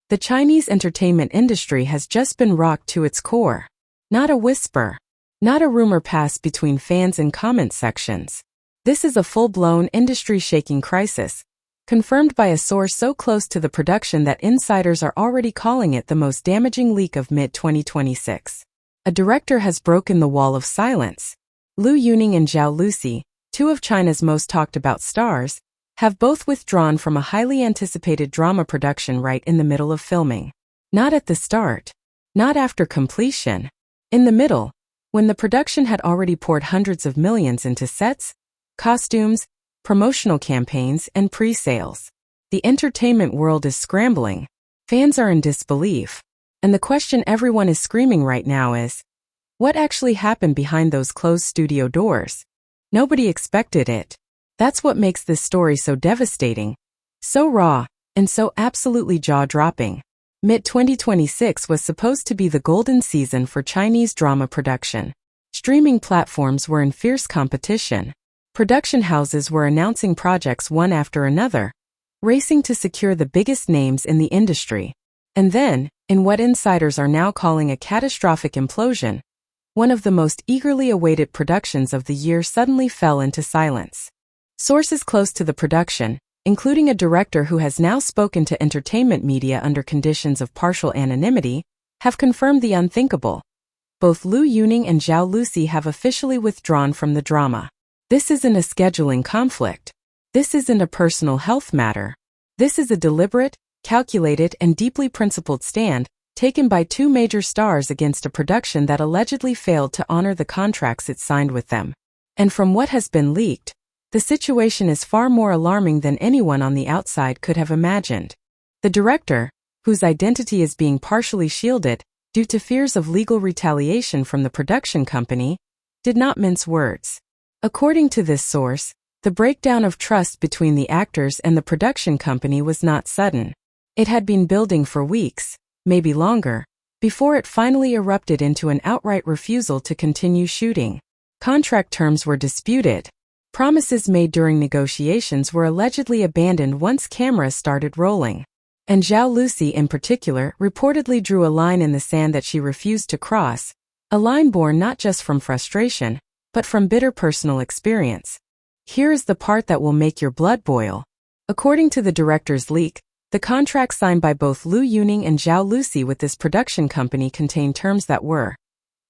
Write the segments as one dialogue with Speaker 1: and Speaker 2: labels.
Speaker 1: The Chinese entertainment industry has just been rocked to its core. Not a whisper. Not a rumor passed between fans and comment sections. This is a full-blown industry-shaking crisis, confirmed by a source so close to the production that insiders are already calling it the most damaging leak of mid-2026. A director has broken the wall of silence. Liu Yuning and Zhao Lusi, two of China's most talked-about stars, have both withdrawn from a highly anticipated drama production right in the middle of filming. Not at the start. Not after completion. In the middle, when the production had already poured hundreds of millions into sets, costumes, promotional campaigns, and pre-sales. The entertainment world is scrambling. Fans are in disbelief. And the question everyone is screaming right now is, what actually happened behind those closed studio doors? Nobody expected it. That's what makes this story so devastating, so raw, and so absolutely jaw-dropping. Mid-2026 was supposed to be the golden season for Chinese drama production. Streaming platforms were in fierce competition. Production houses were announcing projects one after another, racing to secure the biggest names in the industry. And then, in what insiders are now calling a catastrophic implosion, one of the most eagerly awaited productions of the year suddenly fell into silence. Sources close to the production, including a director who has now spoken to entertainment media under conditions of partial anonymity, have confirmed the unthinkable. Both Liu Yuning and Zhao Lusi have officially withdrawn from the drama. This isn't a scheduling conflict. This isn't a personal health matter. This is a deliberate, calculated, and deeply principled stand taken by two major stars against a production that allegedly failed to honor the contracts it signed with them. And from what has been leaked, the situation is far more alarming than anyone on the outside could have imagined. The director, whose identity is being partially shielded due to fears of legal retaliation from the production company, did not mince words. According to this source, the breakdown of trust between the actors and the production company was not sudden. It had been building for weeks, maybe longer, before it finally erupted into an outright refusal to continue shooting. Contract terms were disputed. Promises made during negotiations were allegedly abandoned once cameras started rolling. And Zhao Lusi in particular reportedly drew a line in the sand that she refused to cross, a line born not just from frustration, but from bitter personal experience. Here is the part that will make your blood boil. According to the director's leak, the contract signed by both Liu Yuning and Zhao Lusi with this production company contained terms that were,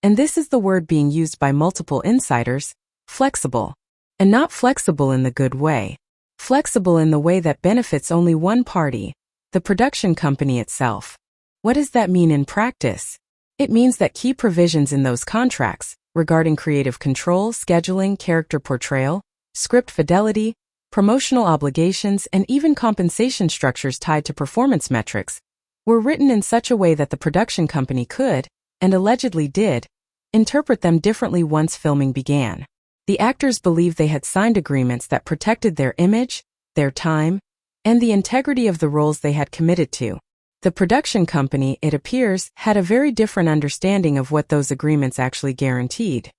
Speaker 1: and this is the word being used by multiple insiders, flexible. And not flexible in the good way. Flexible in the way that benefits only one party, the production company itself. What does that mean in practice? It means that key provisions in those contracts, regarding creative control, scheduling, character portrayal, script fidelity, promotional obligations, and even compensation structures tied to performance metrics, were written in such a way that the production company could, and allegedly did, interpret them differently once filming began. The actors believed they had signed agreements that protected their image, their time, and the integrity of the roles they had committed to. The production company, it appears, had a very different understanding of what those agreements actually guaranteed.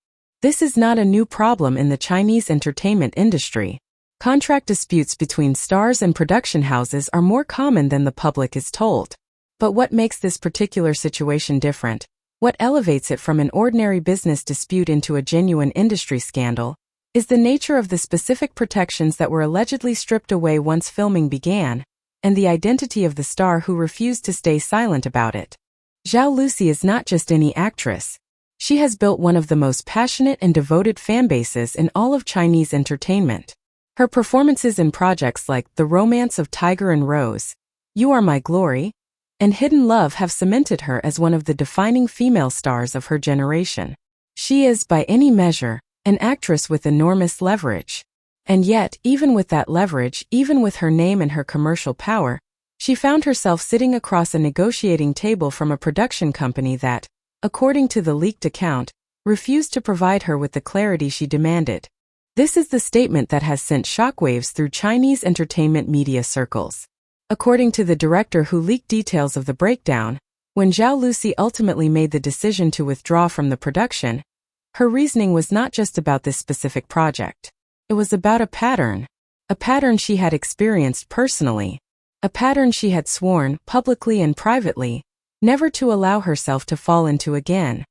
Speaker 1: This is not a new problem in the Chinese entertainment industry. Contract disputes between stars and production houses are more common than the public is told. But what makes this particular situation different? What elevates it from an ordinary business dispute into a genuine industry scandal is the nature of the specific protections that were allegedly stripped away once filming began, and the identity of the star who refused to stay silent about it. Zhao Lusi is not just any actress. She has built one of the most passionate and devoted fanbases in all of Chinese entertainment. Her performances in projects like The Romance of Tiger and Rose, You Are My Glory, and Hidden Love have cemented her as one of the defining female stars of her generation. She is, by any measure, an actress with enormous leverage. And yet, even with that leverage, even with her name and her commercial power, she found herself sitting across a negotiating table from a production company that, according to the leaked account, refused to provide her with the clarity she demanded. This is the statement that has sent shockwaves through Chinese entertainment media circles. According to the director who leaked details of the breakdown, when Zhao Lusi ultimately made the decision to withdraw from the production, her reasoning was not just about this specific project. It was about a pattern she had experienced personally. a pattern she had sworn, publicly and privately, never to allow herself to fall into again.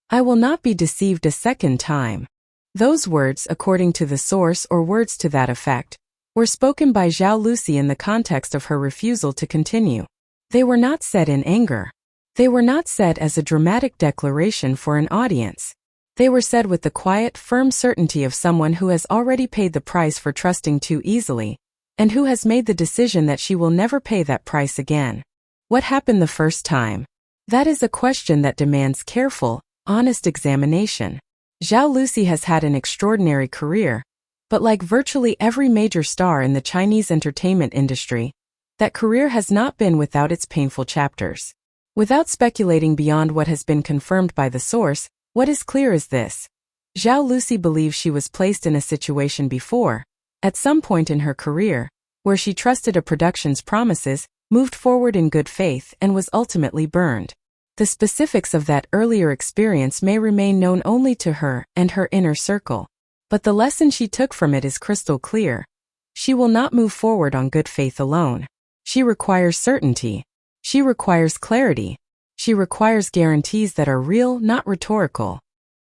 Speaker 1: "I will not be deceived a second time." Those words, according to the source, or words to that effect, were spoken by Zhao Lusi in the context of her refusal to continue. They were not said in anger. They were not said as a dramatic declaration for an audience. They were said with the quiet, firm certainty of someone who has already paid the price for trusting too easily, and who has made the decision that she will never pay that price again. What happened the first time? That is a question that demands careful, honest examination. Zhao Lusi has had an extraordinary career, but like virtually every major star in the Chinese entertainment industry, that career has not been without its painful chapters. Without speculating beyond what has been confirmed by the source, what is clear is this: Zhao Lusi believes she was placed in a situation before, at some point in her career, where she trusted a production's promises, moved forward in good faith, and was ultimately burned. The specifics of that earlier experience may remain known only to her and her inner circle, but the lesson she took from it is crystal clear. She will not move forward on good faith alone. She requires certainty. She requires clarity. She requires guarantees that are real, not rhetorical.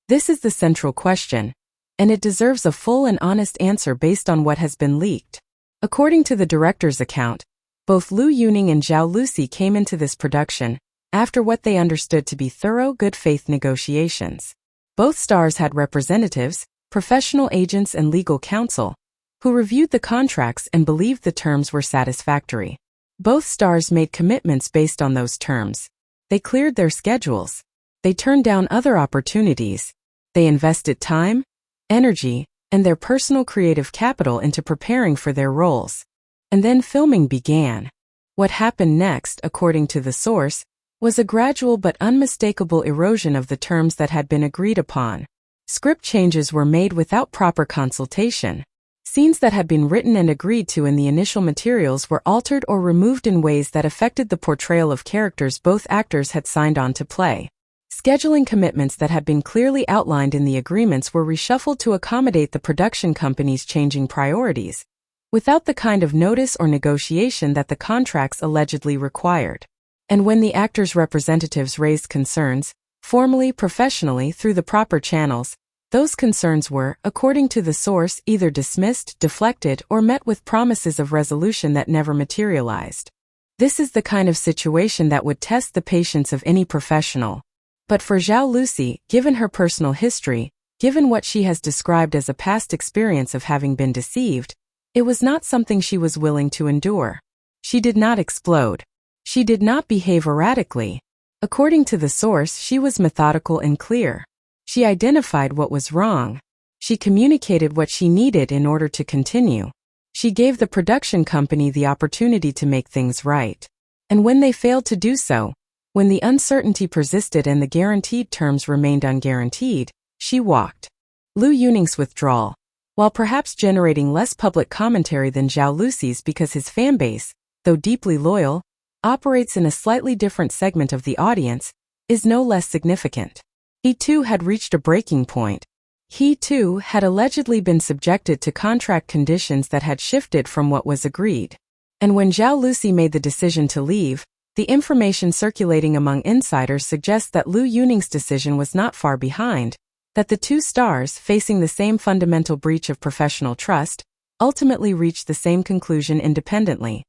Speaker 1: This is the central question, and it deserves a full and honest answer based on what has been leaked. According to the director's account, both Lu Yuning and Zhao Lusi came into this production after what they understood to be thorough, good faith negotiations. Both stars had representatives, professional agents and legal counsel, who reviewed the contracts and believed the terms were satisfactory. Both stars made commitments based on those terms. They cleared their schedules. They turned down other opportunities. They invested time, energy, and their personal creative capital into preparing for their roles. And then filming began. What happened next, according to the source, was a gradual but unmistakable erosion of the terms that had been agreed upon. Script changes were made without proper consultation. Scenes that had been written and agreed to in the initial materials were altered or removed in ways that affected the portrayal of characters both actors had signed on to play. Scheduling commitments that had been clearly outlined in the agreements were reshuffled to accommodate the production company's changing priorities, without the kind of notice or negotiation that the contracts allegedly required. And when the actors' representatives raised concerns, formally, professionally, through the proper channels, those concerns were, according to the source, either dismissed, deflected, or met with promises of resolution that never materialized. This is the kind of situation that would test the patience of any professional. But for Zhao Lusi, given her personal history, given what she has described as a past experience of having been deceived, it was not something she was willing to endure. She did not explode. She did not behave erratically. According to the source, she was methodical and clear. She identified what was wrong. She communicated what she needed in order to continue. She gave the production company the opportunity to make things right. And when they failed to do so, when the uncertainty persisted and the guaranteed terms remained unguaranteed, she walked. Lu Yuning's withdrawal, while perhaps generating less public commentary than Zhao Lusi's because his fanbase, though deeply loyal, operates in a slightly different segment of the audience, is no less significant. He too had reached a breaking point. He too had allegedly been subjected to contract conditions that had shifted from what was agreed. And when Zhao Lusi made the decision to leave, the information circulating among insiders suggests that Lu Yuning's decision was not far behind, that the two stars, facing the same fundamental breach of professional trust, ultimately reached the same conclusion independently.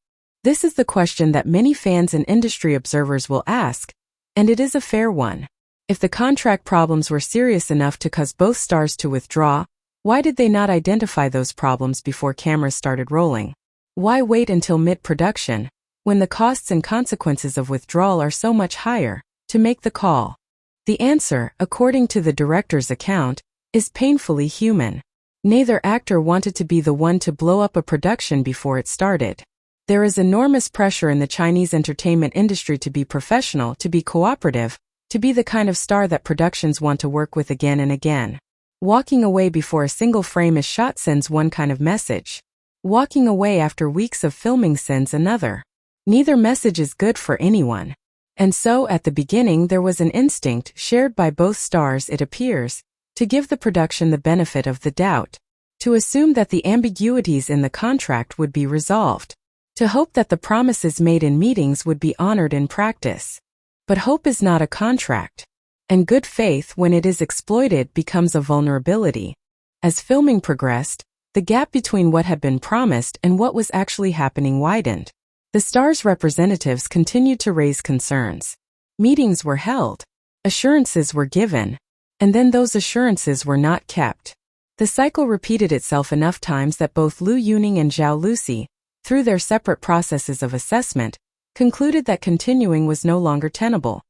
Speaker 1: This is the question that many fans and industry observers will ask, and it is a fair one. If the contract problems were serious enough to cause both stars to withdraw, why did they not identify those problems before cameras started rolling? Why wait until mid-production, when the costs and consequences of withdrawal are so much higher, to make the call? The answer, according to the director's account, is painfully human. Neither actor wanted to be the one to blow up a production before it started. There is enormous pressure in the Chinese entertainment industry to be professional, to be cooperative, to be the kind of star that productions want to work with again and again. Walking away before a single frame is shot sends one kind of message. Walking away after weeks of filming sends another. Neither message is good for anyone. And so, at the beginning, there was an instinct, shared by both stars it appears, to give the production the benefit of the doubt, to assume that the ambiguities in the contract would be resolved. to hope that the promises made in meetings would be honored in practice. But hope is not a contract, and good faith, when it is exploited, becomes a vulnerability. As filming progressed, the gap between what had been promised and what was actually happening widened. The star's representatives continued to raise concerns. Meetings were held, assurances were given, and then those assurances were not kept. The cycle repeated itself enough times that both Lu Yuning and Zhao Lusi, through their separate processes of assessment, concluded that continuing was no longer tenable.